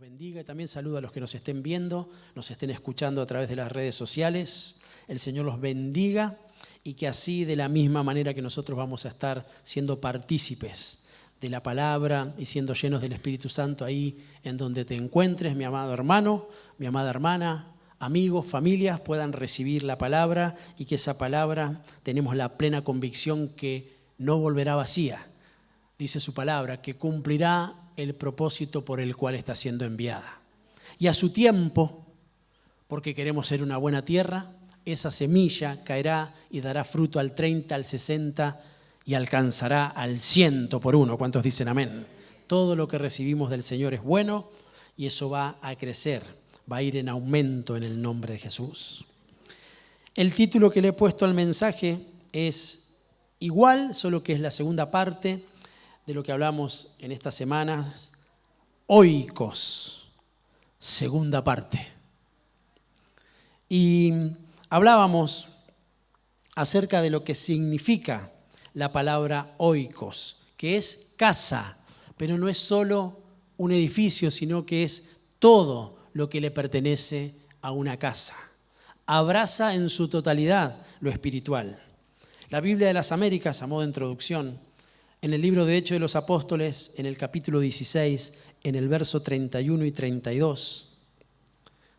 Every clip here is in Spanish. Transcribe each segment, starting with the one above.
bendiga y también saludo a los que nos estén viendo, nos estén escuchando a través de las redes sociales. El Señor los bendiga y que así, de la misma manera que nosotros vamos a estar siendo partícipes de la palabra y siendo llenos del Espíritu Santo ahí en donde te encuentres, mi amado hermano, mi amada hermana, amigos, familias, puedan recibir la palabra y que esa palabra tenemos la plena convicción que no volverá vacía. Dice su palabra, que cumplirá el propósito por el cual está siendo enviada. Y a su tiempo, porque queremos ser una buena tierra, esa semilla caerá y dará fruto al 30, al 60 y alcanzará al 100 por uno. ¿Cuántos dicen amén? Todo lo que recibimos del Señor es bueno y eso va a crecer, va a ir en aumento en el nombre de Jesús. El título que le he puesto al mensaje es igual, solo que es la segunda parte de lo que hablamos en estas semanas, Oikos, segunda parte. Y hablábamos acerca de lo que significa la palabra Oikos, que es casa, pero no es solo un edificio, sino que es todo lo que le pertenece a una casa. Abraza en su totalidad lo espiritual. La Biblia de las Américas, a modo de introducción, en el libro de Hechos de los Apóstoles, en el capítulo 16, en el verso 31 y 32,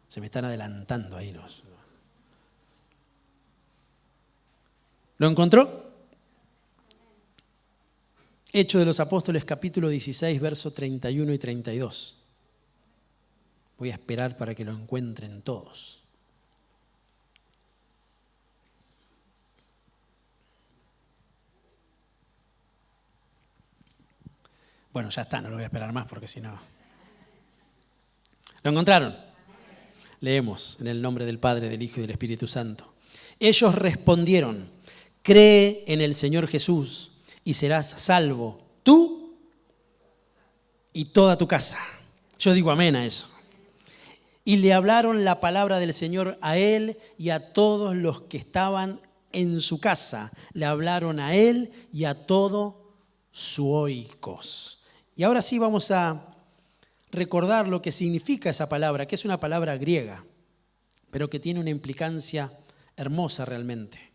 se me están adelantando ahí. ¿Lo encontró? Hechos de los Apóstoles, capítulo 16, verso 31 y 32. Voy a esperar para que lo encuentren todos. Bueno, ya está, no lo voy a esperar más porque si no... ¿Lo encontraron? Leemos en el nombre del Padre, del Hijo y del Espíritu Santo. Ellos respondieron, cree en el Señor Jesús y serás salvo, tú y toda tu casa. Yo digo amén a eso. Y le hablaron la palabra del Señor a él y a todos los que estaban en su casa. Le hablaron a él y a todo su oikos. Y ahora sí vamos a recordar lo que significa esa palabra, que es una palabra griega, pero que tiene una implicancia hermosa realmente.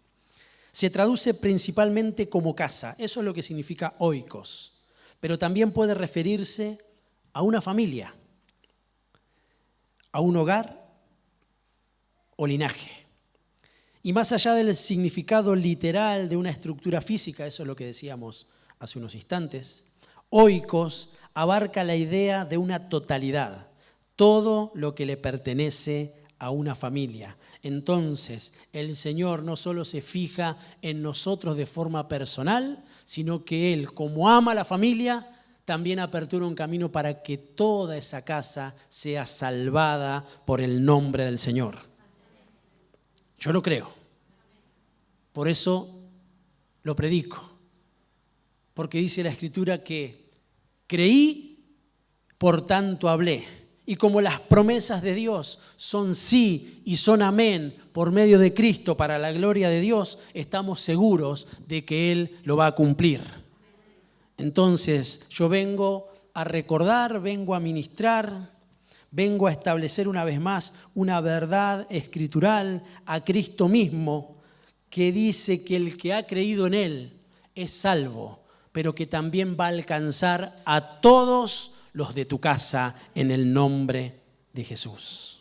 Se traduce principalmente como casa, eso es lo que significa oikos, pero también puede referirse a una familia, a un hogar o linaje. Y más allá del significado literal de una estructura física, eso es lo que decíamos hace unos instantes, oikos abarca la idea de una totalidad, todo lo que le pertenece a una familia. Entonces, el Señor no solo se fija en nosotros de forma personal, sino que Él, como ama a la familia, también apertura un camino para que toda esa casa sea salvada por el nombre del Señor. Yo lo creo. Por eso lo predico. Porque dice la Escritura que creí, por tanto hablé. Y como las promesas de Dios son sí y son amén por medio de Cristo para la gloria de Dios, estamos seguros de que Él lo va a cumplir. Entonces yo vengo a recordar, vengo a ministrar, vengo a establecer una vez más una verdad escritural a Cristo mismo que dice que el que ha creído en Él es salvo, pero que también va a alcanzar a todos los de tu casa en el nombre de Jesús.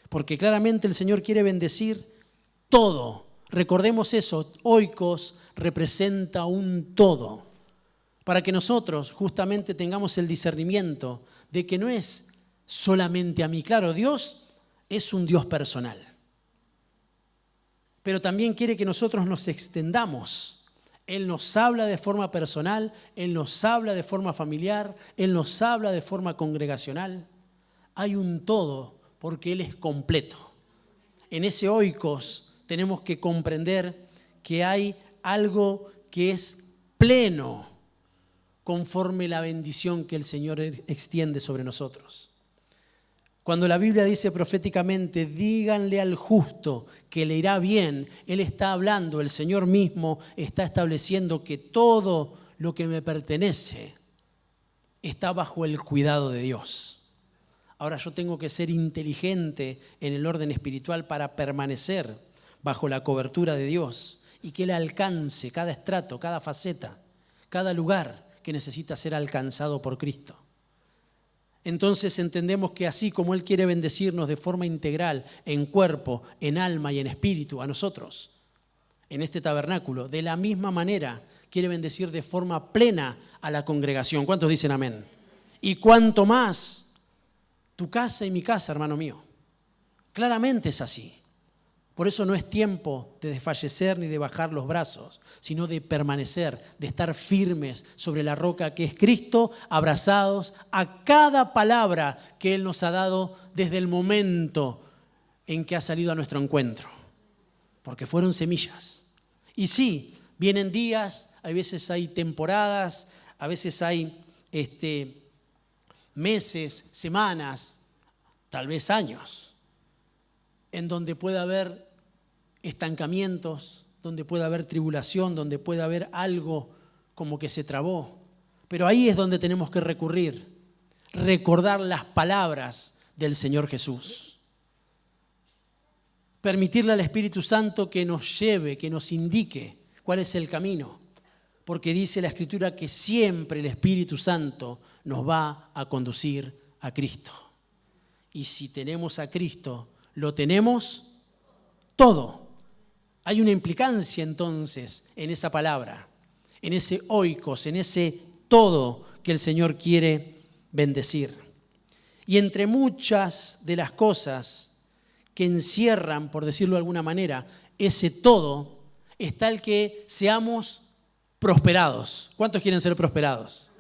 Porque claramente el Señor quiere bendecir todo. Recordemos eso, oikos representa un todo. Para que nosotros justamente tengamos el discernimiento de que no es solamente a mí. Claro, Dios es un Dios personal. Pero también quiere que nosotros nos extendamos. Él nos habla de forma personal, Él nos habla de forma familiar, Él nos habla de forma congregacional. Hay un todo porque Él es completo. En ese oikos tenemos que comprender que hay algo que es pleno conforme la bendición que el Señor extiende sobre nosotros. Cuando la Biblia dice proféticamente, díganle al justo que le irá bien, Él está hablando, el Señor mismo está estableciendo que todo lo que me pertenece está bajo el cuidado de Dios. Ahora yo tengo que ser inteligente en el orden espiritual para permanecer bajo la cobertura de Dios y que Él alcance cada estrato, cada faceta, cada lugar que necesita ser alcanzado por Cristo. Entonces entendemos que así como Él quiere bendecirnos de forma integral, en cuerpo, en alma y en espíritu, a nosotros, en este tabernáculo, de la misma manera quiere bendecir de forma plena a la congregación. ¿Cuántos dicen amén? Y cuanto más tu casa y mi casa, hermano mío. Claramente es así. Por eso no es tiempo de desfallecer ni de bajar los brazos, sino de permanecer, de estar firmes sobre la roca que es Cristo, abrazados a cada palabra que Él nos ha dado desde el momento en que ha salido a nuestro encuentro. Porque fueron semillas. Y sí, vienen días, a veces hay temporadas, a veces hay meses, semanas, tal vez años, en donde puede haber estancamientos, donde puede haber tribulación, donde puede haber algo como que se trabó. Pero ahí es donde tenemos que recurrir, recordar las palabras del Señor Jesús. Permitirle al Espíritu Santo que nos lleve, que nos indique cuál es el camino. Porque dice la Escritura que siempre el Espíritu Santo nos va a conducir a Cristo. Y si tenemos a Cristo, lo tenemos todo. Hay una implicancia entonces en esa palabra, en ese oikos, en ese todo que el Señor quiere bendecir. Y entre muchas de las cosas que encierran, por decirlo de alguna manera, ese todo, está el que seamos prosperados. ¿Cuántos quieren ser prosperados?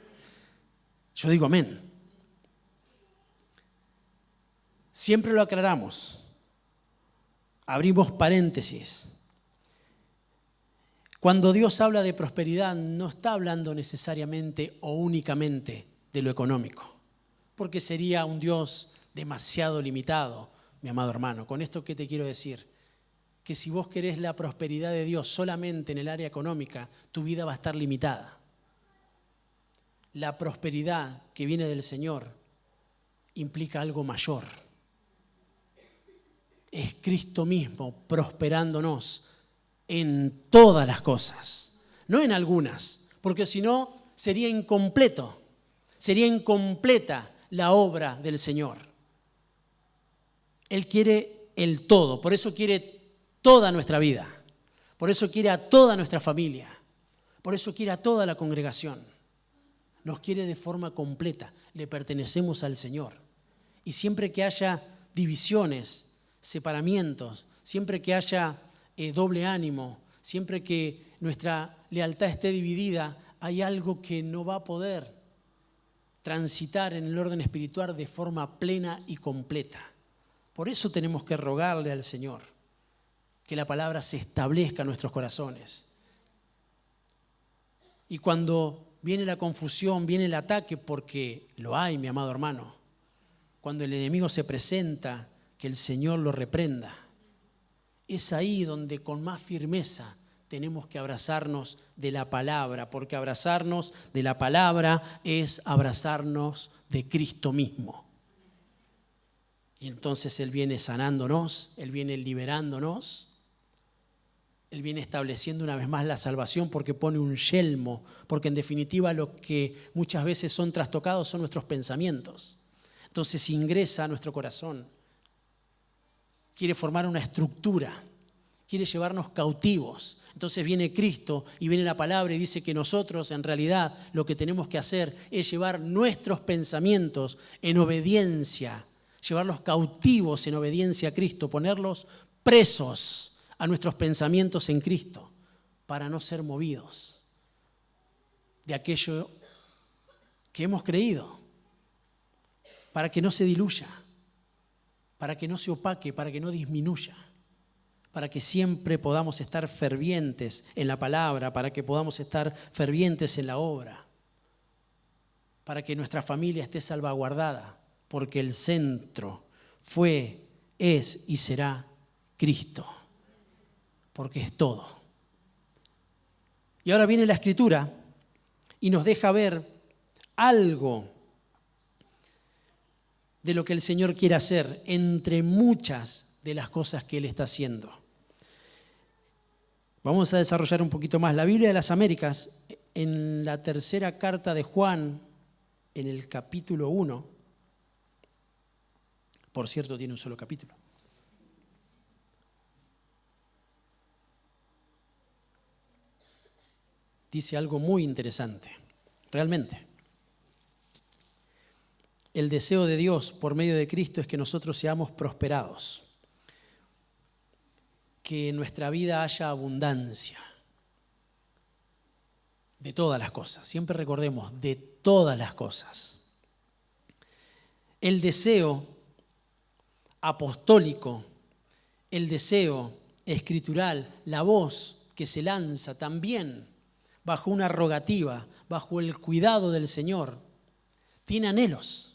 Yo digo amén. Siempre lo aclaramos. Abrimos paréntesis. Cuando Dios habla de prosperidad, no está hablando necesariamente o únicamente de lo económico, porque sería un Dios demasiado limitado, mi amado hermano. ¿Con esto qué te quiero decir? Que si vos querés la prosperidad de Dios solamente en el área económica, tu vida va a estar limitada. La prosperidad que viene del Señor implica algo mayor. Es Cristo mismo prosperándonos en todas las cosas, no en algunas, porque si no sería incompleto, sería incompleta la obra del Señor. Él quiere el todo, por eso quiere toda nuestra vida, por eso quiere a toda nuestra familia, por eso quiere a toda la congregación. Nos quiere de forma completa, le pertenecemos al Señor. Y siempre que haya divisiones, separamientos, siempre que haya doble ánimo, siempre que nuestra lealtad esté dividida, hay algo que no va a poder transitar en el orden espiritual de forma plena y completa. Por eso tenemos que rogarle al Señor que la palabra se establezca en nuestros corazones. Y cuando viene la confusión, viene el ataque, porque lo hay, mi amado hermano, cuando el enemigo se presenta, que el Señor lo reprenda. Es ahí donde con más firmeza tenemos que abrazarnos de la palabra, porque abrazarnos de la palabra es abrazarnos de Cristo mismo. Y entonces Él viene sanándonos, Él viene liberándonos, Él viene estableciendo una vez más la salvación porque pone un yelmo, porque en definitiva lo que muchas veces son trastocados son nuestros pensamientos. Entonces ingresa a nuestro corazón. Quiere formar una estructura, quiere llevarnos cautivos. Entonces viene Cristo y viene la palabra y dice que nosotros en realidad lo que tenemos que hacer es llevar nuestros pensamientos en obediencia, llevarlos cautivos en obediencia a Cristo, ponerlos presos a nuestros pensamientos en Cristo para no ser movidos de aquello que hemos creído, para que no se diluya, para que no se opaque, para que no disminuya, para que siempre podamos estar fervientes en la palabra, para que podamos estar fervientes en la obra, para que nuestra familia esté salvaguardada, porque el centro fue, es y será Cristo, porque es todo. Y ahora viene la Escritura y nos deja ver algo de lo que el Señor quiere hacer entre muchas de las cosas que Él está haciendo. Vamos a desarrollar un poquito más. La Biblia de las Américas, en la tercera carta de Juan, en el capítulo 1, por cierto, tiene un solo capítulo. Dice algo muy interesante, realmente. El deseo de Dios por medio de Cristo es que nosotros seamos prosperados, que en nuestra vida haya abundancia de todas las cosas. Siempre recordemos, de todas las cosas. El deseo apostólico, el deseo escritural, la voz que se lanza también bajo una rogativa, bajo el cuidado del Señor, tiene anhelos.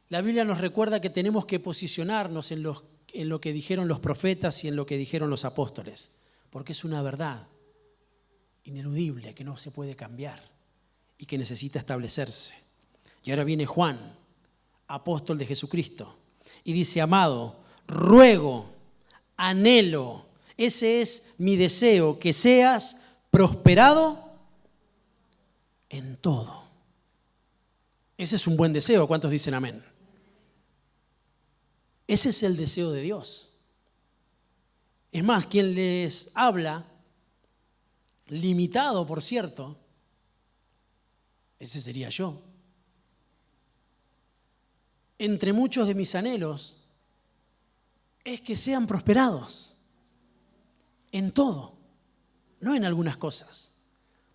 La Biblia nos recuerda que tenemos que posicionarnos en lo que dijeron los profetas y en lo que dijeron los apóstoles, porque es una verdad ineludible que no se puede cambiar y que necesita establecerse. Y ahora viene Juan, apóstol de Jesucristo, y dice: amado, ruego, anhelo, ese es mi deseo, que seas prosperado en todo. Ese es un buen deseo. ¿Cuántos dicen amén? Ese es el deseo de Dios. Es más, quien les habla, limitado por cierto, ese sería yo. Entre muchos de mis anhelos es que sean prosperados en todo, no en algunas cosas.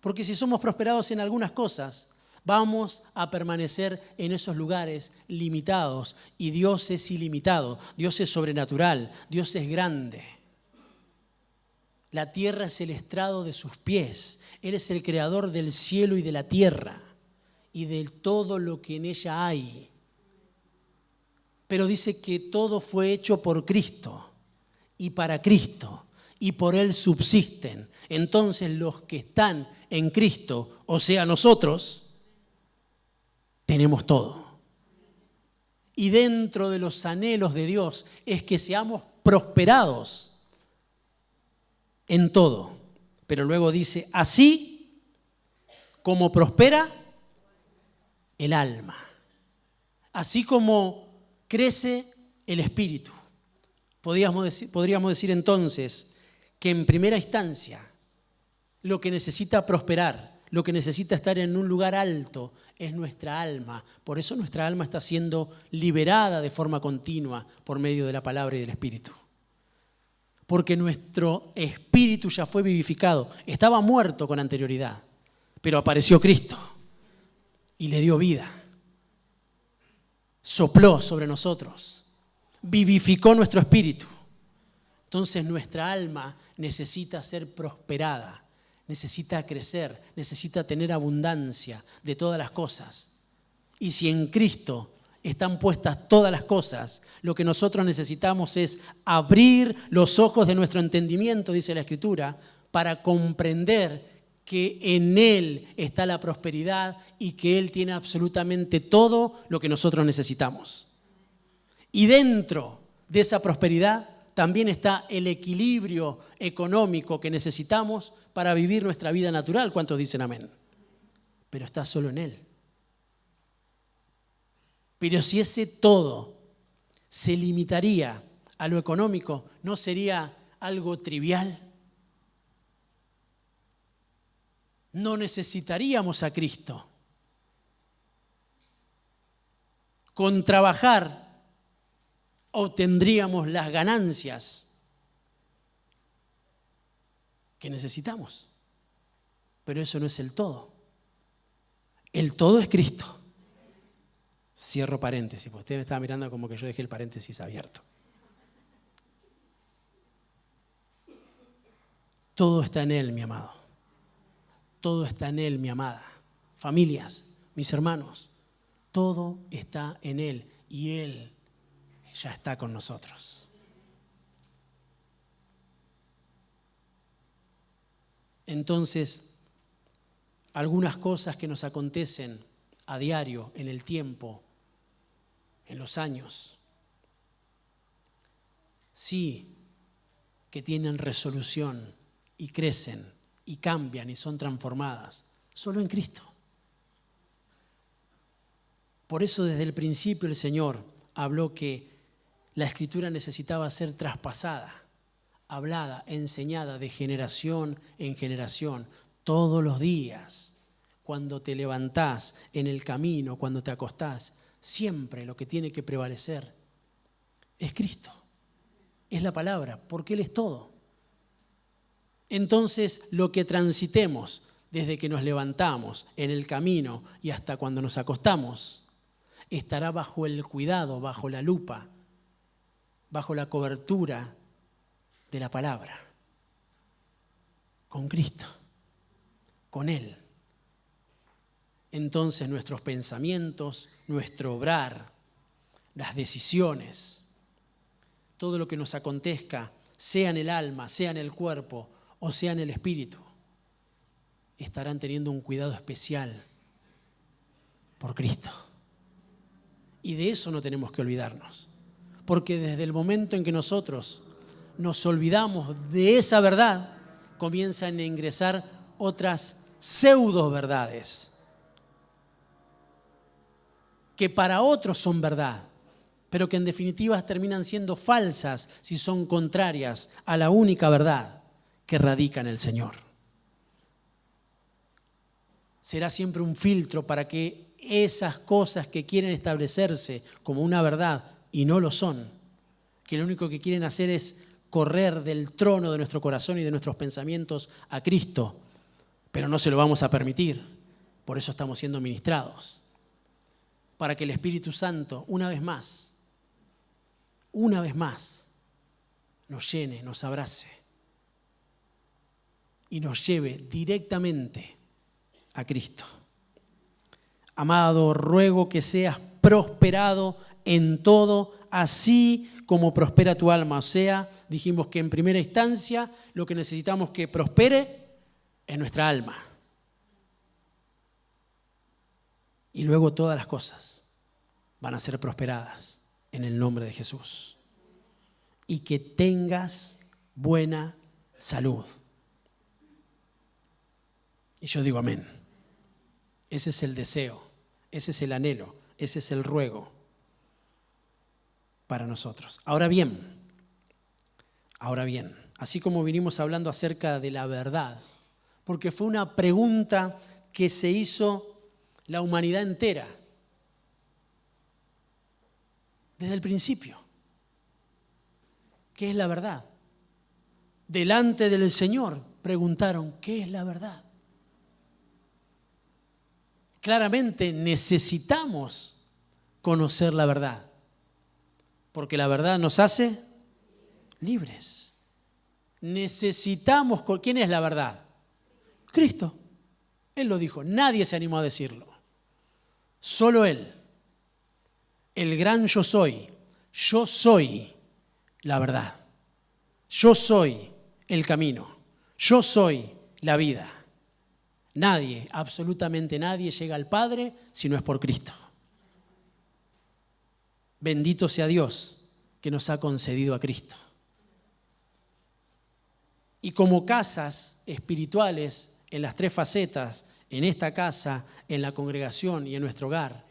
Porque si somos prosperados en algunas cosas, vamos a permanecer en esos lugares limitados, y Dios es ilimitado, Dios es sobrenatural, Dios es grande. La tierra es el estrado de sus pies. Él es el creador del cielo y de la tierra y de todo lo que en ella hay. Pero dice que todo fue hecho por Cristo y para Cristo, y por Él subsisten. Entonces los que están en Cristo, o sea nosotros, tenemos todo. Y dentro de los anhelos de Dios es que seamos prosperados en todo. Pero luego dice: así como prospera el alma, así como crece el espíritu. Podríamos decir entonces que en primera instancia lo que necesita prosperar, lo que necesita estar en un lugar alto es nuestra alma. Por eso nuestra alma está siendo liberada de forma continua por medio de la palabra y del Espíritu. Porque nuestro espíritu ya fue vivificado. Estaba muerto con anterioridad, pero apareció Cristo y le dio vida. Sopló sobre nosotros, vivificó nuestro espíritu. Entonces nuestra alma necesita ser prosperada, necesita crecer, necesita tener abundancia de todas las cosas. Y si en Cristo están puestas todas las cosas, lo que nosotros necesitamos es abrir los ojos de nuestro entendimiento, dice la Escritura, para comprender que en Él está la prosperidad y que Él tiene absolutamente todo lo que nosotros necesitamos. Y dentro de esa prosperidad también está el equilibrio económico que necesitamos para vivir nuestra vida natural. ¿Cuántos dicen amén? Pero está solo en Él. Pero si ese todo se limitaría a lo económico, ¿no sería algo trivial? No necesitaríamos a Cristo. Con trabajar obtendríamos las ganancias que necesitamos. Pero eso no es el todo. El todo es Cristo. Cierro paréntesis, porque usted me estaba mirando como que yo dejé el paréntesis abierto. Todo está en Él, mi amado. Todo está en Él, mi amada. Familias, mis hermanos, todo está en Él y Él ya está con nosotros. Entonces, algunas cosas que nos acontecen a diario, en el tiempo, en los años. Sí, que tienen resolución y crecen y cambian y son transformadas, solo en Cristo. Por eso desde el principio el Señor habló que la Escritura necesitaba ser traspasada, hablada, enseñada de generación en generación, todos los días, cuando te levantás en el camino, cuando te acostás, siempre lo que tiene que prevalecer es Cristo, es la palabra, porque Él es todo. Entonces, lo que transitemos desde que nos levantamos en el camino y hasta cuando nos acostamos, estará bajo el cuidado, bajo la lupa, bajo la cobertura de la palabra, con Cristo, con Él. Entonces nuestros pensamientos, nuestro obrar, las decisiones, todo lo que nos acontezca, sea en el alma, sea en el cuerpo o sea en el espíritu, estarán teniendo un cuidado especial por Cristo. Y de eso no tenemos que olvidarnos, porque desde el momento en que nosotros nos olvidamos de esa verdad, comienzan a ingresar otras pseudo verdades que para otros son verdad, pero que en definitiva terminan siendo falsas si son contrarias a la única verdad que radica en el Señor. Será siempre un filtro para que esas cosas que quieren establecerse como una verdad y no lo son, que lo único que quieren hacer es correr del trono de nuestro corazón y de nuestros pensamientos a Cristo, pero no se lo vamos a permitir. Por eso estamos siendo ministrados, para que el Espíritu Santo una vez más, nos llene, nos abrace y nos lleve directamente a Cristo. Amado, ruego que seas prosperado en todo, así como prospera tu alma. O sea, dijimos que en primera instancia lo que necesitamos que prospere es nuestra alma. Y luego todas las cosas van a ser prosperadas en el nombre de Jesús. Y que tengas buena salud. Y yo digo amén. Ese es el deseo, ese es el anhelo, ese es el ruego para nosotros. Ahora bien, así como vinimos hablando acerca de la verdad, porque fue una pregunta que se hizo la humanidad entera, desde el principio. ¿Qué es la verdad? Delante del Señor preguntaron, ¿qué es la verdad? Claramente necesitamos conocer la verdad, porque la verdad nos hace libres. Necesitamos, ¿quién es la verdad? Cristo. Él lo dijo, nadie se animó a decirlo. Solo Él, el gran yo soy la verdad. Yo soy el camino, yo soy la vida. Nadie, absolutamente nadie llega al Padre si no es por Cristo. Bendito sea Dios que nos ha concedido a Cristo. Y como casas espirituales, en las tres facetas, en esta casa, en la congregación y en nuestro hogar,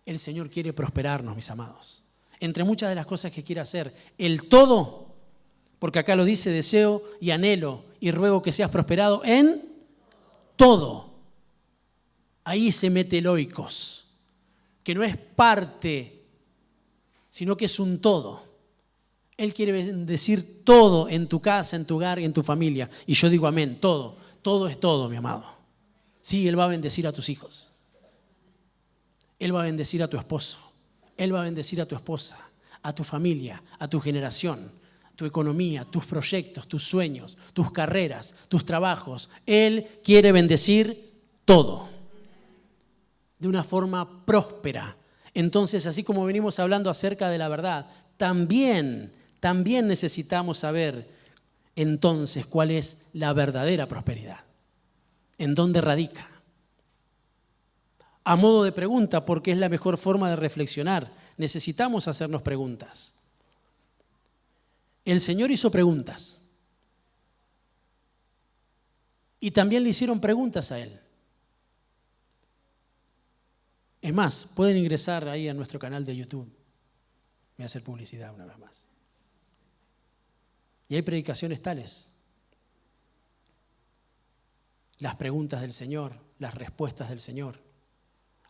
el Señor quiere prosperarnos, mis amados. Entre muchas de las cosas que quiere hacer, el todo, porque acá lo dice, deseo y anhelo y ruego que seas prosperado en todo. Ahí se mete el oikos, que no es parte, sino que es un todo. Él quiere bendecir todo en tu casa, en tu hogar y en tu familia. Y yo digo amén, todo. Todo es todo, mi amado. Sí, Él va a bendecir a tus hijos. Él va a bendecir a tu esposo. Él va a bendecir a tu esposa, a tu familia, a tu generación, tu economía, tus proyectos, tus sueños, tus carreras, tus trabajos. Él quiere bendecir todo de una forma próspera. Entonces, así como venimos hablando acerca de la verdad, también necesitamos saber entonces cuál es la verdadera prosperidad. ¿En dónde radica? A modo de pregunta, porque es la mejor forma de reflexionar. Necesitamos hacernos preguntas. El Señor hizo preguntas. Y también le hicieron preguntas a Él. Es más, pueden ingresar ahí a nuestro canal de YouTube. Voy a hacer publicidad una vez más. Y hay predicaciones tales. Las preguntas del Señor, las respuestas del Señor.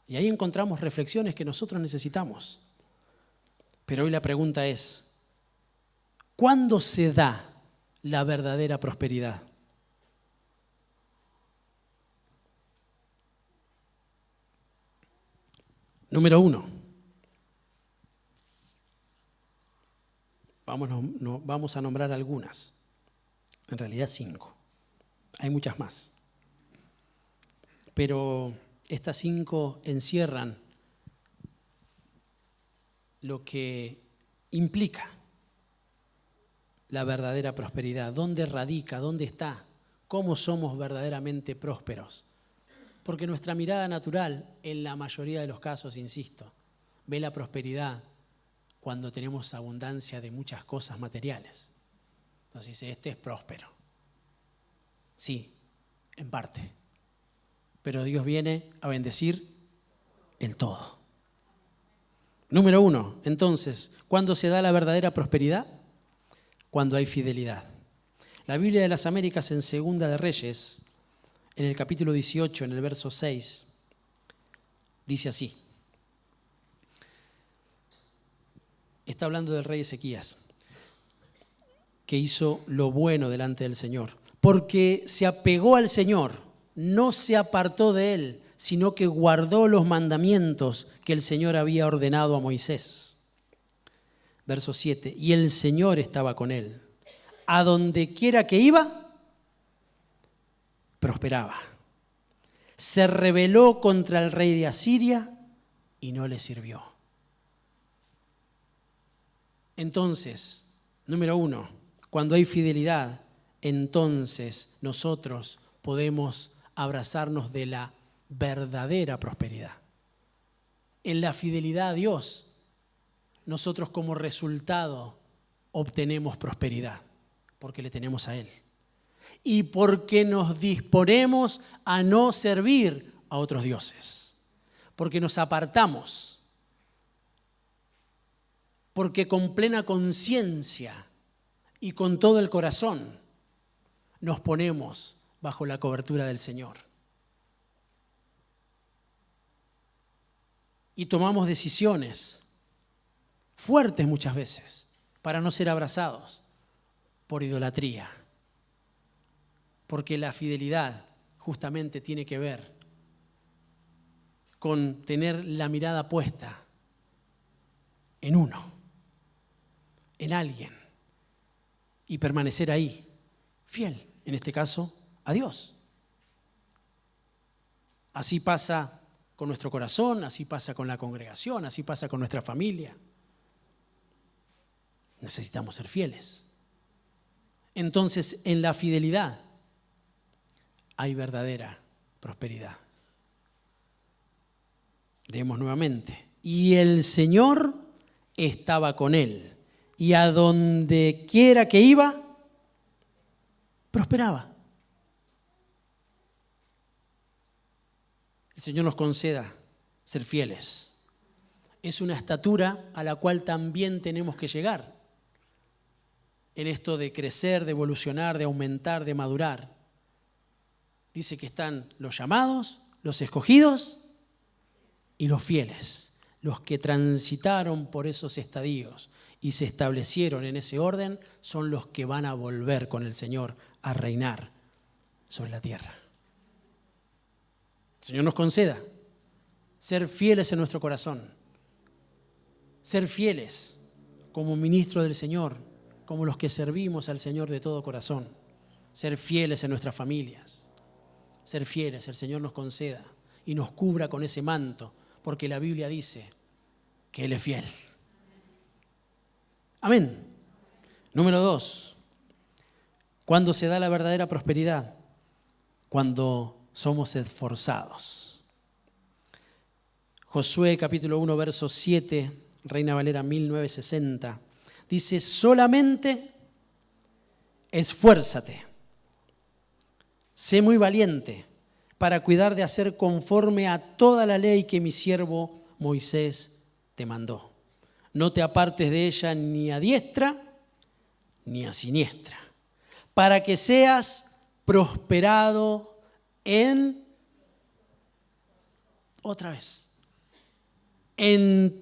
Y ahí encontramos reflexiones que nosotros necesitamos. Pero hoy la pregunta es, ¿cuándo se da la verdadera prosperidad? Número 1. Vamos a nombrar algunas. En realidad 5. Hay muchas más. Pero estas 5 encierran lo que implica la verdadera prosperidad. ¿Dónde radica? ¿Dónde está? ¿Cómo somos verdaderamente prósperos? Porque nuestra mirada natural, en la mayoría de los casos, insisto, ve la prosperidad cuando tenemos abundancia de muchas cosas materiales. Entonces dice, este es próspero. Sí, en parte. Pero Dios viene a bendecir el todo. Número 1, entonces, ¿cuándo se da la verdadera prosperidad? Cuando hay fidelidad. La Biblia de las Américas en Segunda de Reyes, en el capítulo 18, en el verso 6, dice así. Está hablando del rey Ezequías, que hizo lo bueno delante del Señor, porque se apegó al Señor, no se apartó de Él, sino que guardó los mandamientos que el Señor había ordenado a Moisés. Verso 7, y el Señor estaba con él. A donde quiera que iba, prosperaba. Se rebeló contra el rey de Asiria y no le sirvió. Entonces, número 1, cuando hay fidelidad, entonces nosotros podemos abrazarnos de la verdadera prosperidad. En la fidelidad a Dios, nosotros como resultado obtenemos prosperidad, porque le tenemos a Él. Y porque nos disponemos a no servir a otros dioses, porque nos apartamos, porque con plena conciencia y con todo el corazón nos ponemos bajo la cobertura del Señor. Y tomamos decisiones fuertes muchas veces para no ser abrazados por idolatría. Porque la fidelidad justamente tiene que ver con tener la mirada puesta en uno, en alguien, y permanecer ahí, fiel, en este caso, a Dios. Así pasa con nuestro corazón, así pasa con la congregación, así pasa con nuestra familia. Necesitamos ser fieles. Entonces, en la fidelidad hay verdadera prosperidad. Leemos nuevamente. Y el Señor estaba con él, y a donde quiera que iba, prosperaba. El Señor nos conceda ser fieles. Es una estatura a la cual también tenemos que llegar. En esto de crecer, de evolucionar, de aumentar, de madurar. Dice que están los llamados, los escogidos y los fieles. Los que transitaron por esos estadios y se establecieron en ese orden son los que van a volver con el Señor a reinar sobre la tierra. El Señor nos conceda ser fieles en nuestro corazón, ser fieles como ministro del Señor, como los que servimos al Señor de todo corazón, ser fieles en nuestras familias, ser fieles, el Señor nos conceda y nos cubra con ese manto, porque la Biblia dice que Él es fiel. Amén. Número 2, ¿cuándo se da la verdadera prosperidad? Cuando somos esforzados. Josué capítulo 1, verso 7, Reina Valera 1960. Dice, solamente esfuérzate, sé muy valiente para cuidar de hacer conforme a toda la ley que mi siervo Moisés te mandó. No te apartes de ella ni a diestra ni a siniestra, para que seas prosperado en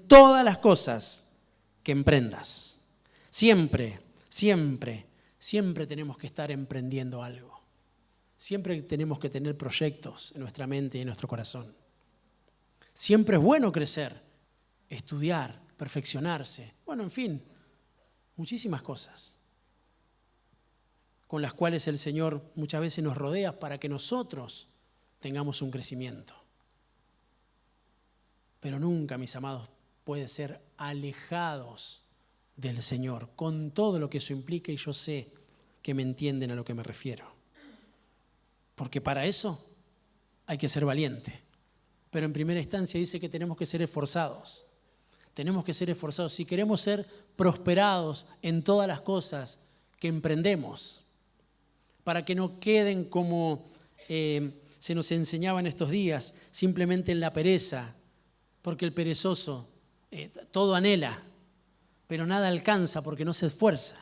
todas las cosas que emprendas. Siempre tenemos que estar emprendiendo algo. Siempre tenemos que tener proyectos en nuestra mente y en nuestro corazón. Siempre es bueno crecer, estudiar, perfeccionarse. Bueno, en fin, muchísimas cosas con las cuales el Señor muchas veces nos rodea para que nosotros tengamos un crecimiento. Pero nunca, mis amados, puede ser alejados del Señor, con todo lo que eso implica, y yo sé que me entienden a lo que me refiero. Porque para eso hay que ser valiente. Pero en primera instancia dice que tenemos que ser esforzados. Tenemos que ser esforzados. Si queremos ser prosperados en todas las cosas que emprendemos, para que no queden como se nos enseñaba en estos días, simplemente en la pereza, porque el perezoso todo anhela, pero nada alcanza porque no se esfuerza.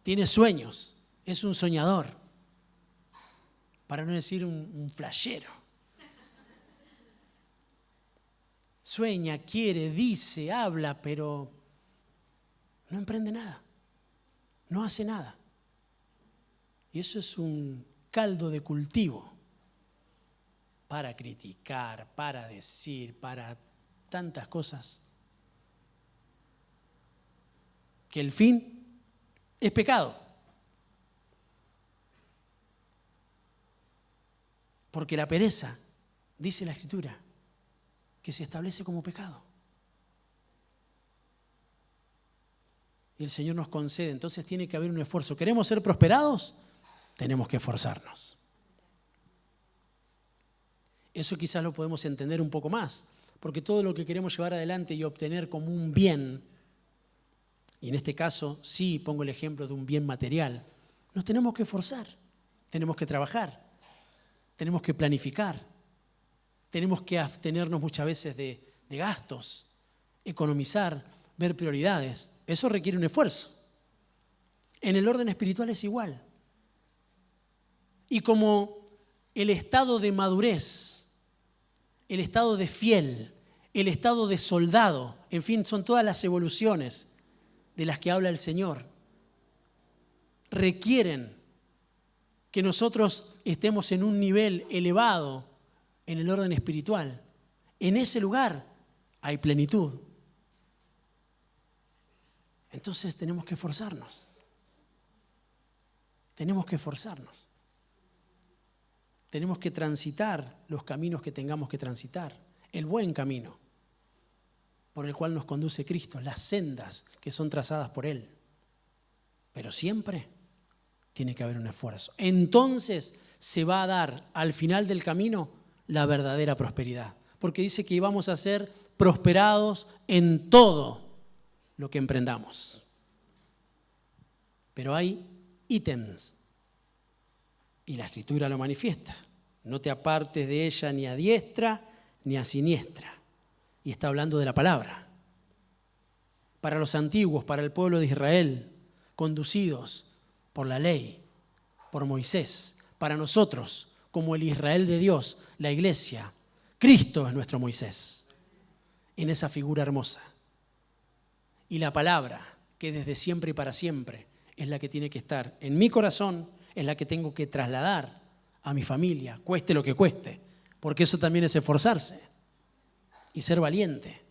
Tiene sueños, es un soñador, para no decir un flashero. Sueña, quiere, dice, habla, pero no emprende nada, no hace nada. Y eso es un caldo de cultivo para criticar, para decir, para tantas cosas, que el fin es pecado. Porque la pereza, dice la Escritura, que se establece como pecado. Y el Señor nos concede, entonces tiene que haber un esfuerzo. ¿Queremos ser prosperados? Tenemos que esforzarnos. Eso quizás lo podemos entender un poco más, porque todo lo que queremos llevar adelante y obtener como un bien, y en este caso sí pongo el ejemplo de un bien material, nos tenemos que esforzar, tenemos que trabajar, tenemos que planificar, tenemos que abstenernos muchas veces de gastos, economizar, ver prioridades. Eso requiere un esfuerzo. En el orden espiritual es igual. Y como el estado de madurez, el estado de fiel, el estado de soldado, en fin, son todas las evoluciones de las que habla el Señor, requieren que nosotros estemos en un nivel elevado en el orden espiritual. En ese lugar hay plenitud. Entonces tenemos que esforzarnos. Tenemos que esforzarnos. Tenemos que transitar los caminos que tengamos que transitar. El buen camino por el cual nos conduce Cristo, las sendas que son trazadas por Él. Pero siempre tiene que haber un esfuerzo. Entonces se va a dar al final del camino la verdadera prosperidad. Porque dice que íbamos a ser prosperados en todo lo que emprendamos. Pero hay ítems. Y la Escritura lo manifiesta. No te apartes de ella ni a diestra ni a siniestra. Y está hablando de la palabra. Para los antiguos, para el pueblo de Israel, conducidos por la ley, por Moisés. Para nosotros, como el Israel de Dios, la iglesia, Cristo es nuestro Moisés. En esa figura hermosa. Y la palabra, que desde siempre y para siempre, es la que tiene que estar en mi corazón, es la que tengo que trasladar a mi familia, cueste lo que cueste, porque eso también es esforzarse y ser valiente,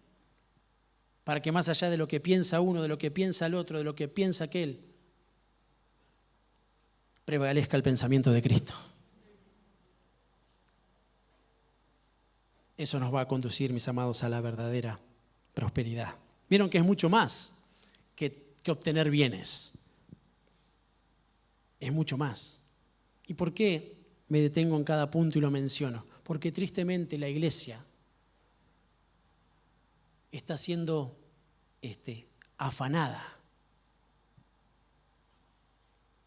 para que más allá de lo que piensa uno, de lo que piensa el otro, de lo que piensa aquel, prevalezca el pensamiento de Cristo. Eso nos va a conducir, mis amados, a la verdadera prosperidad. Vieron que es mucho más que obtener bienes. Es mucho más. ¿Y por qué me detengo en cada punto y lo menciono? Porque tristemente la iglesia está siendo afanada,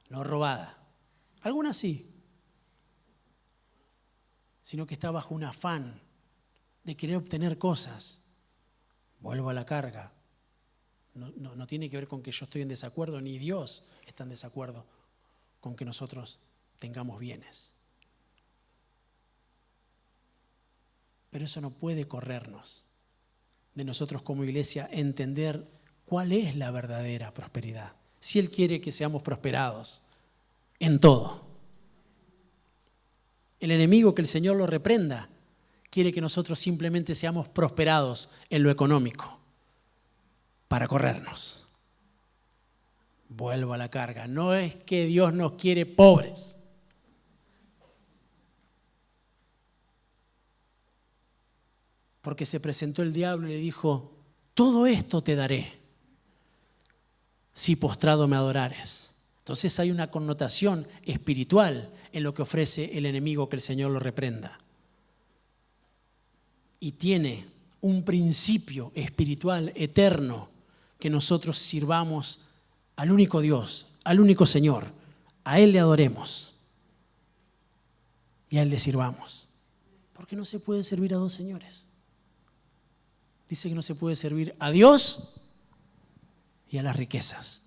no robada. Algunas sí, sino que está bajo un afán de querer obtener cosas. Vuelvo a la carga. No tiene que ver con que yo estoy en desacuerdo, ni Dios está en desacuerdo con que nosotros tengamos bienes. Pero eso no puede corrernos de nosotros como iglesia entender cuál es la verdadera prosperidad. Si Él quiere que seamos prosperados en todo. El enemigo, que el Señor lo reprenda, quiere que nosotros simplemente seamos prosperados en lo económico para corrernos. Vuelvo a la carga. No es que Dios nos quiere pobres. Porque se presentó el diablo y le dijo, todo esto te daré si postrado me adorares. Entonces hay una connotación espiritual en lo que ofrece el enemigo, que el Señor lo reprenda. Y tiene un principio espiritual eterno, que nosotros sirvamos al único Dios, al único Señor. A Él le adoremos y a Él le sirvamos. Porque no se puede servir a dos señores. Dice que no se puede servir a Dios y a las riquezas.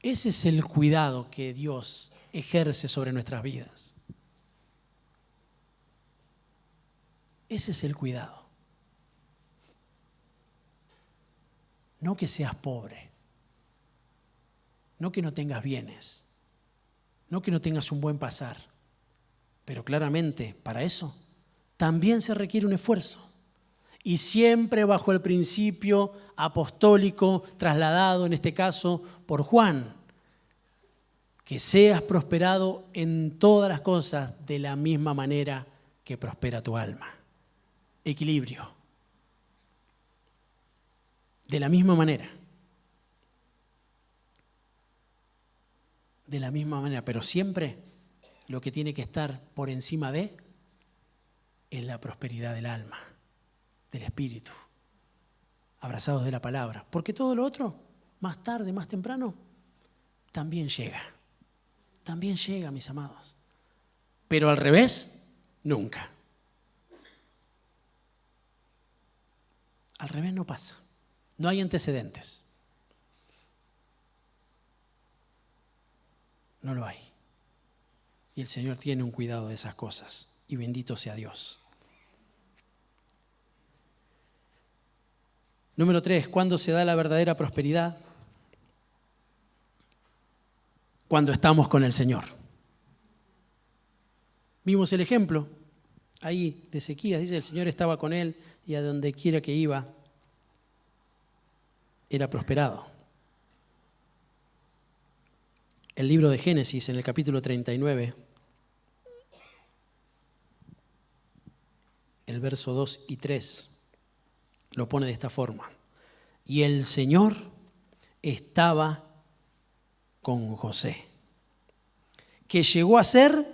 Ese es el cuidado que Dios ejerce sobre nuestras vidas. Ese es el cuidado. No que seas pobre, no que no tengas bienes, no que no tengas un buen pasar, pero claramente para eso también se requiere un esfuerzo. Y siempre bajo el principio apostólico trasladado, en este caso, por Juan, que seas prosperado en todas las cosas de la misma manera que prospera tu alma. Equilibrio. De la misma manera. De la misma manera, pero siempre lo que tiene que estar por encima de es la prosperidad del alma, del espíritu, abrazados de la palabra. Porque todo lo otro, más tarde, más temprano, también llega. También llega, mis amados. Pero al revés, nunca. Al revés no pasa. No hay antecedentes. No lo hay. Y el Señor tiene un cuidado de esas cosas. Y bendito sea Dios. Número 3, ¿cuándo se da la verdadera prosperidad? Cuando estamos con el Señor. Vimos el ejemplo ahí de Ezequías. Dice, el Señor estaba con él y a donde quiera que iba, era prosperado. El libro de Génesis, en el capítulo 39, el verso 2 y 3, lo pone de esta forma. Y el Señor estaba con José, que llegó a ser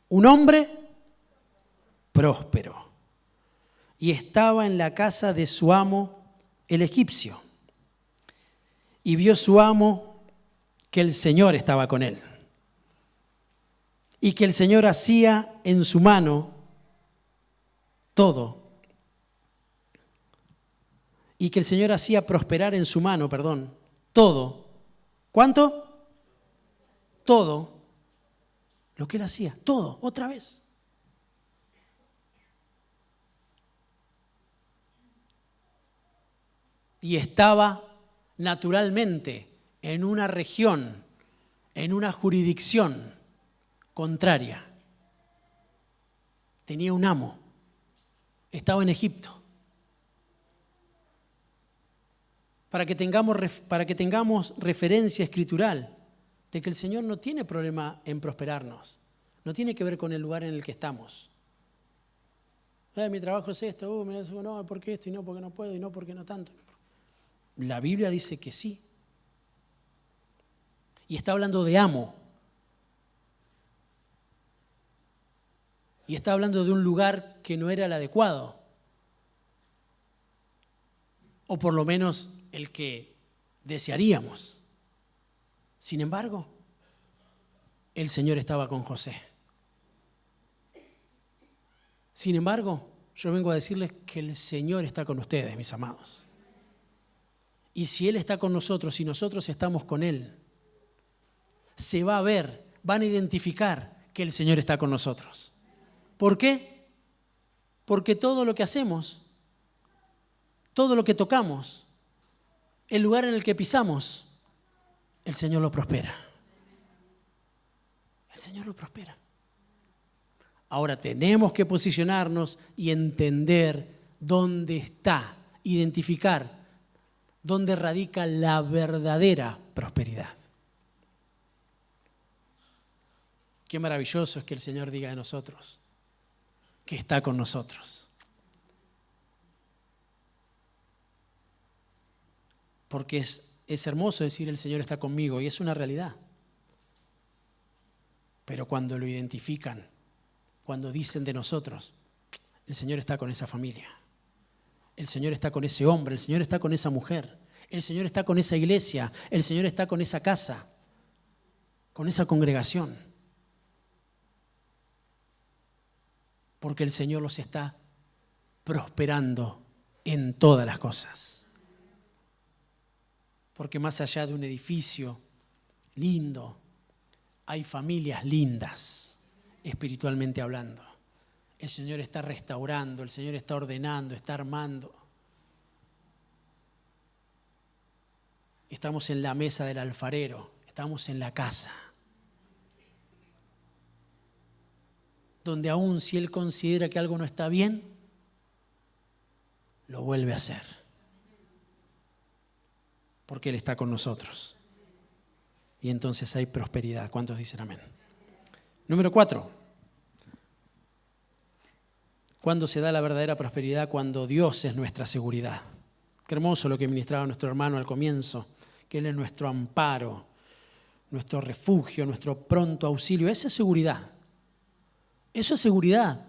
un hombre próspero, y estaba en la casa de su amo, el egipcio. Y vio su amo que el Señor estaba con él, y que el Señor hacía en su mano todo, y que el Señor hacía prosperar en su mano, todo. ¿Cuánto? Todo lo que él hacía, todo, otra vez. Y estaba naturalmente en una región, en una jurisdicción contraria. Tenía un amo, estaba en Egipto. Para que tengamos referencia escritural de que el Señor no tiene problema en prosperarnos. No tiene que ver con el lugar en el que estamos. Mi trabajo es esto, no, ¿por qué esto? Y no, porque no puedo, y no, porque no tanto. La Biblia dice que sí. Y está hablando de amo. Y está hablando de un lugar que no era el adecuado. o por lo menos el que desearíamos. Sin embargo, el Señor estaba con José. Sin embargo, yo vengo a decirles que el Señor está con ustedes, mis amados. Y si Él está con nosotros y nosotros estamos con Él, se va a ver, van a identificar que el Señor está con nosotros. ¿Por qué? Porque todo lo que hacemos, todo lo que tocamos, el lugar en el que pisamos, el Señor lo prospera. El Señor lo prospera. Ahora tenemos que posicionarnos y entender dónde está, identificar dónde radica la verdadera prosperidad. Qué maravilloso es que el Señor diga de nosotros que está con nosotros. Porque es hermoso decir el Señor está conmigo y es una realidad. Pero cuando lo identifican, cuando dicen de nosotros, el Señor está con esa familia, el Señor está con ese hombre, el Señor está con esa mujer, el Señor está con esa iglesia, el Señor está con esa casa, con esa congregación. Porque el Señor los está prosperando en todas las cosas. Porque más allá de un edificio lindo, hay familias lindas, espiritualmente hablando. El Señor está restaurando, el Señor está ordenando, está armando. Estamos en la mesa del alfarero, estamos en la casa. Donde aún si Él considera que algo no está bien, lo vuelve a hacer. Porque Él está con nosotros. Y entonces hay prosperidad. ¿Cuántos dicen amén? Número 4. ¿Cuándo se da la verdadera prosperidad? Cuando Dios es nuestra seguridad. Qué hermoso lo que ministraba nuestro hermano al comienzo, que Él es nuestro amparo, nuestro refugio, nuestro pronto auxilio. Esa es seguridad. Eso es seguridad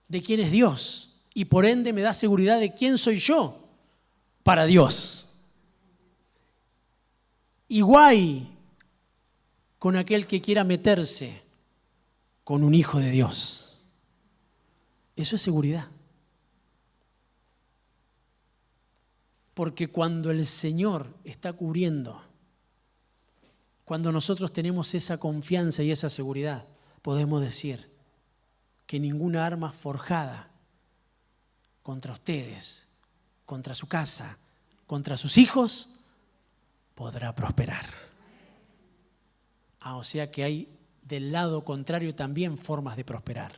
de quién es Dios y por ende me da seguridad de quién soy yo para Dios. Igual con aquel que quiera meterse con un hijo de Dios. Eso es seguridad. Porque cuando el Señor está cubriendo, cuando nosotros tenemos esa confianza y esa seguridad, podemos decir que ninguna arma forjada contra ustedes, contra su casa, contra sus hijos, podrá prosperar. O sea que hay del lado contrario también formas de prosperar,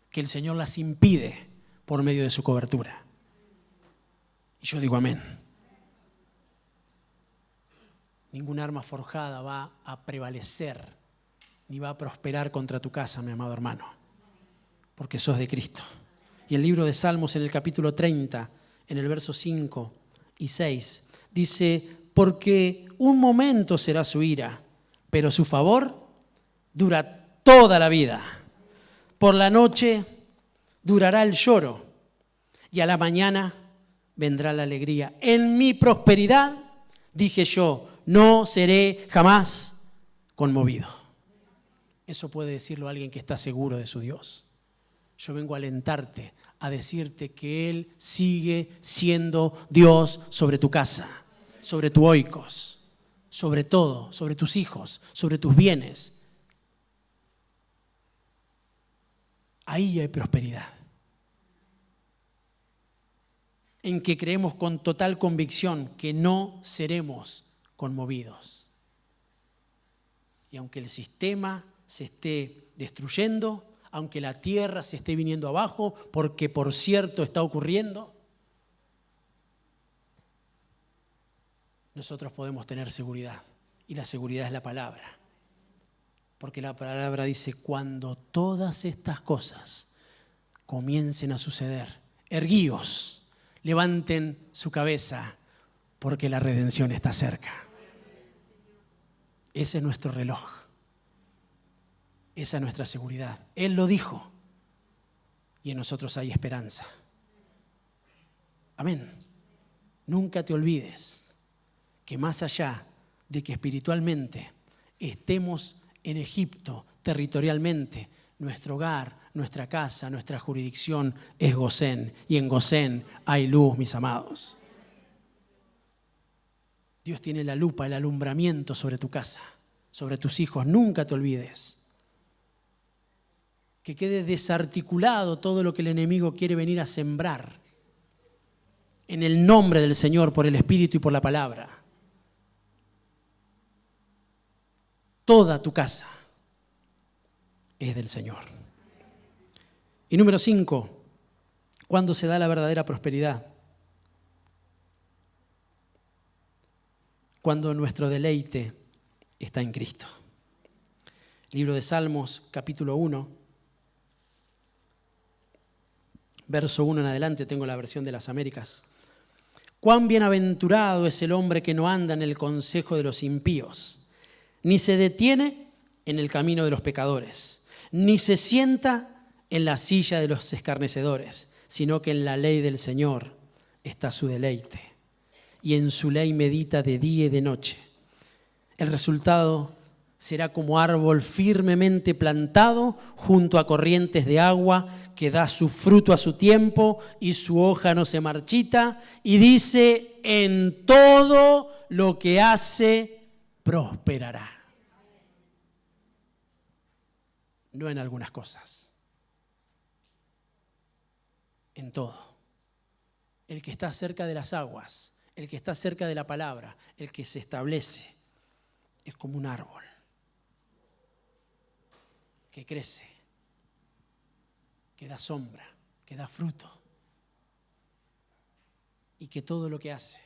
que el Señor las impide por medio de su cobertura. Y yo digo amén. Ninguna arma forjada va a prevalecer ni va a prosperar contra tu casa, mi amado hermano, porque sos de Cristo. Y el libro de Salmos en el capítulo 30, en el verso 5 y 6, dice, porque un momento será su ira, pero su favor dura toda la vida. Por la noche durará el lloro y a la mañana vendrá la alegría. En mi prosperidad, dije yo, no seré jamás conmovido. Eso puede decirlo alguien que está seguro de su Dios. Yo vengo a alentarte, a decirte que Él sigue siendo Dios sobre tu casa, sobre tu oikos, sobre todo, sobre tus hijos, sobre tus bienes. Ahí hay prosperidad. En que creemos con total convicción que no seremos conmovidos. Y aunque el sistema se esté destruyendo, aunque la tierra se esté viniendo abajo, porque por cierto está ocurriendo, nosotros podemos tener seguridad. Y la seguridad es la palabra. Porque la palabra dice, cuando todas estas cosas comiencen a suceder, erguíos, levanten su cabeza, porque la redención está cerca. Ese es nuestro reloj. Esa es nuestra seguridad. Él lo dijo y en nosotros hay esperanza. Amén. Nunca te olvides que más allá de que espiritualmente estemos en Egipto territorialmente, nuestro hogar, nuestra casa, nuestra jurisdicción es Gosén. Y en Gosén hay luz, mis amados. Dios tiene la lupa, el alumbramiento sobre tu casa, sobre tus hijos. Nunca te olvides. Que quede desarticulado todo lo que el enemigo quiere venir a sembrar. En el nombre del Señor, por el Espíritu y por la palabra. Toda tu casa es del Señor. Y número 5, ¿cuándo se da la verdadera prosperidad? Cuando nuestro deleite está en Cristo. Libro de Salmos, capítulo 1, verso 1 en adelante, tengo la versión de las Américas. Cuán bienaventurado es el hombre que no anda en el consejo de los impíos, ni se detiene en el camino de los pecadores, ni se sienta en la silla de los escarnecedores, sino que en la ley del Señor está su deleite, y en su ley medita de día y de noche. El resultado será como árbol firmemente plantado junto a corrientes de agua, que da su fruto a su tiempo y su hoja no se marchita, y dice, en todo lo que hace prosperará. No en algunas cosas, en todo. El que está cerca de las aguas, el que está cerca de la palabra, el que se establece, es como un árbol que crece, que da sombra, que da fruto y que todo lo que hace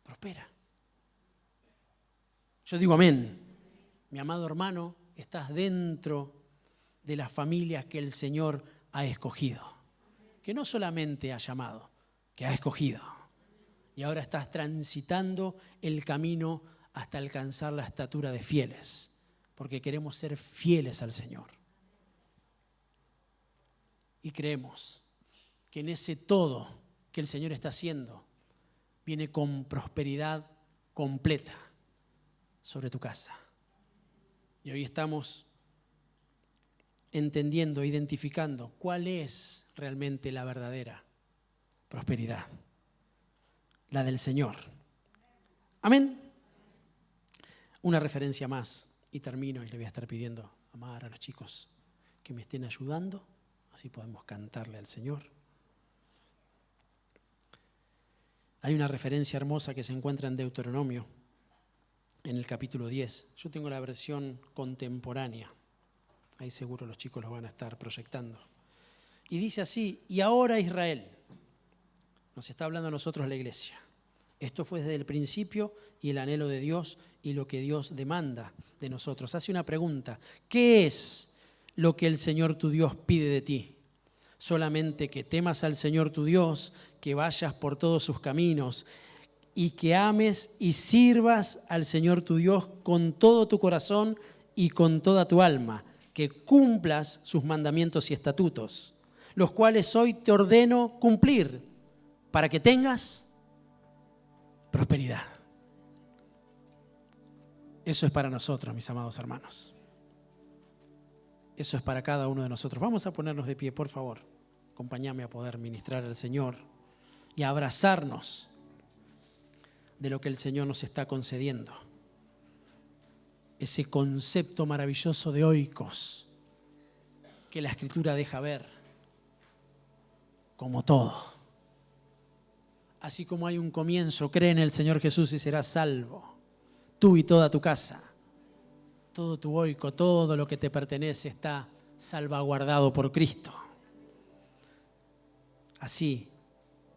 prospera. Yo digo amén. Mi amado hermano, estás dentro de las familias que el Señor ha escogido, que no solamente ha llamado, que ha escogido. Y ahora estás transitando el camino hasta alcanzar la estatura de fieles, porque queremos ser fieles al Señor. Y creemos que en ese todo que el Señor está haciendo, viene con prosperidad completa sobre tu casa. Y hoy estamos entendiendo, identificando cuál es realmente la verdadera prosperidad, la del Señor. Amén. Una referencia más y termino, y le voy a estar pidiendo a Mar, a los chicos que me estén ayudando, así podemos cantarle al Señor. Hay una referencia hermosa que se encuentra en Deuteronomio, en el capítulo 10. Yo tengo la versión contemporánea. Ahí seguro los chicos lo van a estar proyectando. Y dice así, y ahora Israel, nos está hablando a nosotros la iglesia. Esto fue desde el principio y el anhelo de Dios y lo que Dios demanda de nosotros. Hace una pregunta, ¿qué es lo que el Señor tu Dios pide de ti? Solamente que temas al Señor tu Dios, que vayas por todos sus caminos y que ames y sirvas al Señor tu Dios con todo tu corazón y con toda tu alma, que cumplas sus mandamientos y estatutos, los cuales hoy te ordeno cumplir para que tengas prosperidad. Eso es para nosotros, mis amados hermanos. Eso es para cada uno de nosotros. Vamos a ponernos de pie, por favor. Acompáñame a poder ministrar al Señor y a abrazarnos de lo que el Señor nos está concediendo. Ese concepto maravilloso de oikos que la Escritura deja ver como todo. Así como hay un comienzo, cree en el Señor Jesús y serás salvo. Tú y toda tu casa. Todo tu oiko, todo lo que te pertenece está salvaguardado por Cristo. Así,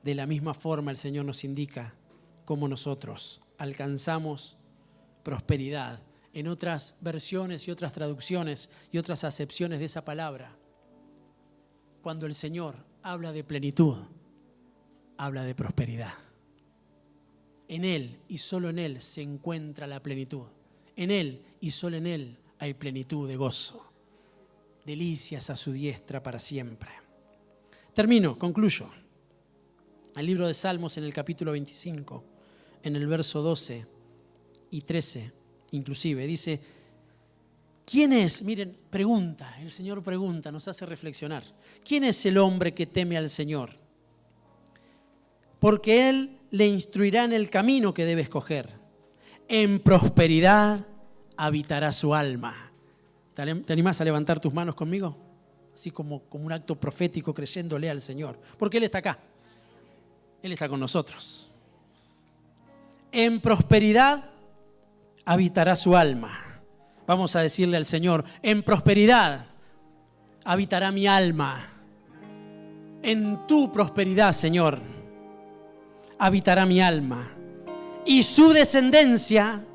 de la misma forma el Señor nos indica cómo nosotros alcanzamos prosperidad. En otras versiones y otras traducciones y otras acepciones de esa palabra, cuando el Señor habla de plenitud, habla de prosperidad. En Él y solo en Él se encuentra la plenitud. En Él y solo en Él hay plenitud de gozo. Delicias a su diestra para siempre. Termino, concluyo. El libro de Salmos en el capítulo 25, en el verso 12 y 13 inclusive, dice: ¿quién es? Miren, pregunta, el Señor pregunta, nos hace reflexionar. ¿Quién es el hombre que teme al Señor? Porque Él le instruirá en el camino que debe escoger. En prosperidad habitará su alma. ¿Te animás a levantar tus manos conmigo? Así como un acto profético, creyéndole al Señor. Porque Él está acá. Él está con nosotros. En prosperidad habitará su alma. Vamos a decirle al Señor: en prosperidad habitará mi alma. En tu prosperidad, Señor, habitará mi alma. Y su descendencia,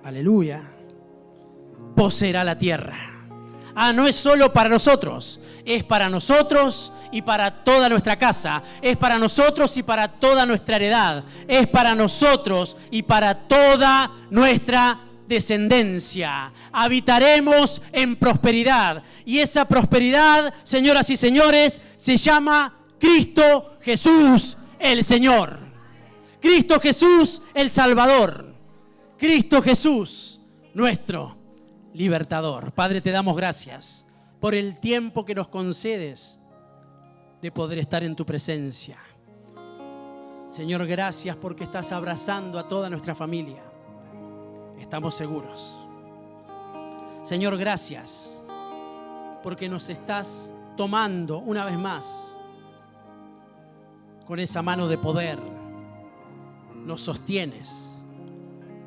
aleluya, poseerá la tierra. No es solo para nosotros, es para nosotros y para toda nuestra casa, es para nosotros y para toda nuestra heredad, es para nosotros y para toda nuestra descendencia. Habitaremos en prosperidad, y esa prosperidad, señoras y señores, se llama Cristo Jesús el Señor, Cristo Jesús el Salvador, Cristo Jesús nuestro libertador. Padre, te damos gracias por el tiempo que nos concedes de poder estar en tu presencia. Señor, gracias porque estás abrazando a toda nuestra familia. Estamos seguros. Señor, gracias porque nos estás tomando una vez más con esa mano de poder. Nos sostienes,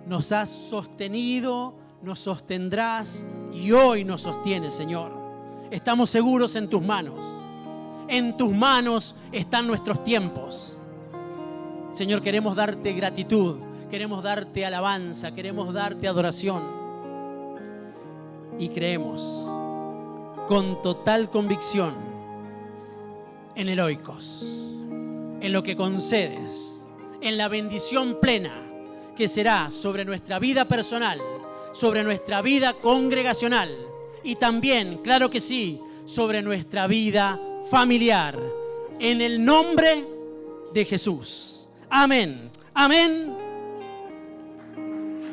nos has sostenido, nos sostendrás y hoy nos sostienes, Señor. Estamos seguros en tus manos. En tus manos están nuestros tiempos. Señor, queremos darte gratitud, queremos darte alabanza, queremos darte adoración. Y creemos con total convicción en el Oikos, en lo que concedes, en la bendición plena que será sobre nuestra vida personal, sobre nuestra vida congregacional y también, claro que sí, sobre nuestra vida familiar. En el nombre de Jesús. Amén, amén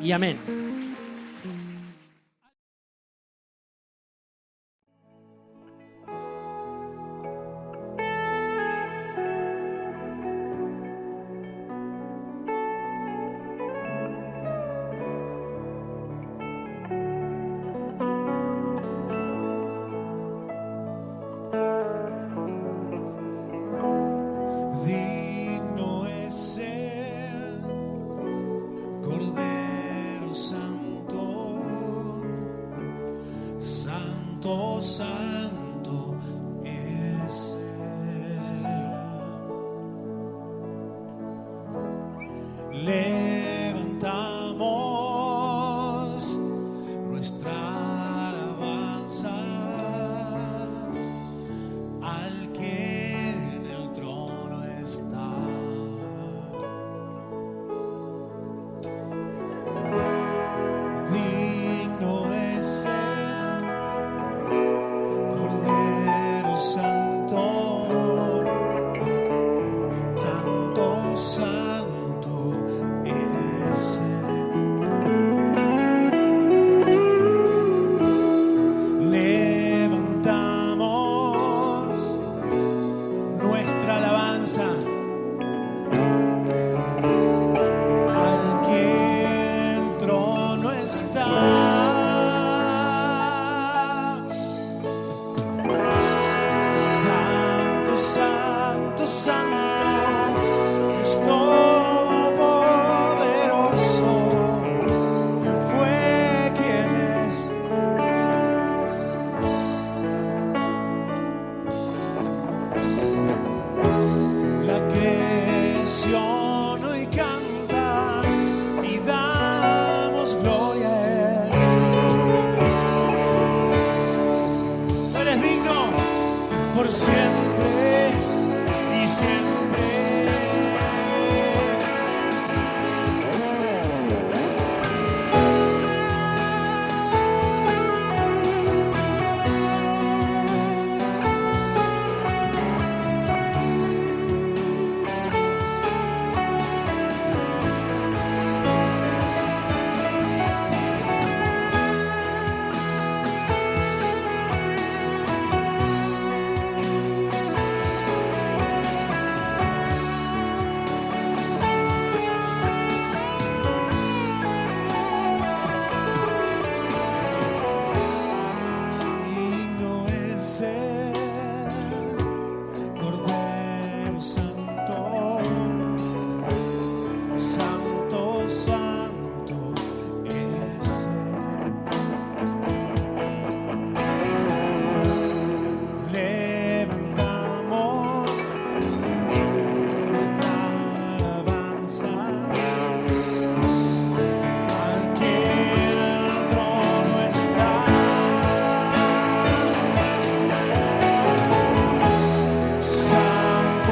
y amén.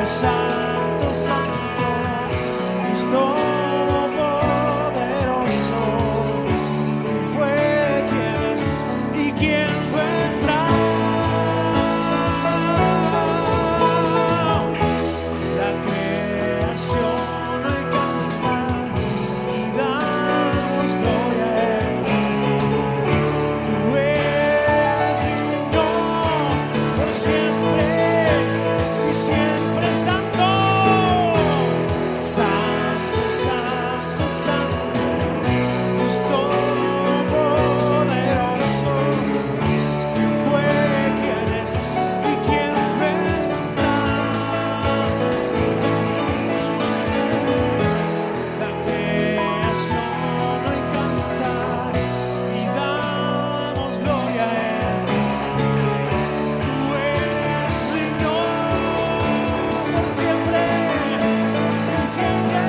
Santo, Santo, Dios Todopoderoso. ¿Quién fue, quién es y quién vendrá? La creación hoy canta y damos gloria a Él. Tú eres Señor por siempre y siempre santo. Santo, Santo, Santo, Dios Todopoderoso. ¿Quién fue, quién es y quién vendrá? La creación hoy canta y damos gloria a Él. Tú eres Señor por siempre y siempre.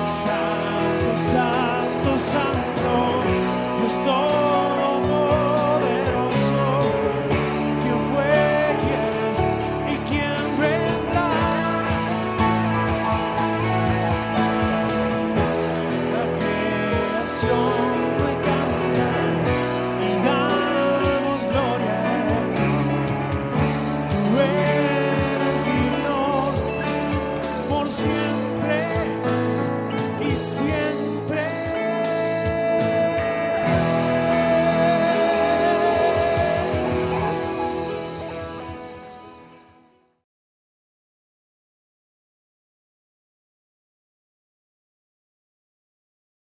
Santo, Santo, Santo, Dios Todopoderoso. ¿Quién fue, quién es y quién vendrá? La creación hoy canta y damos gloria a Él. Tú eres digno por siempre y siempre.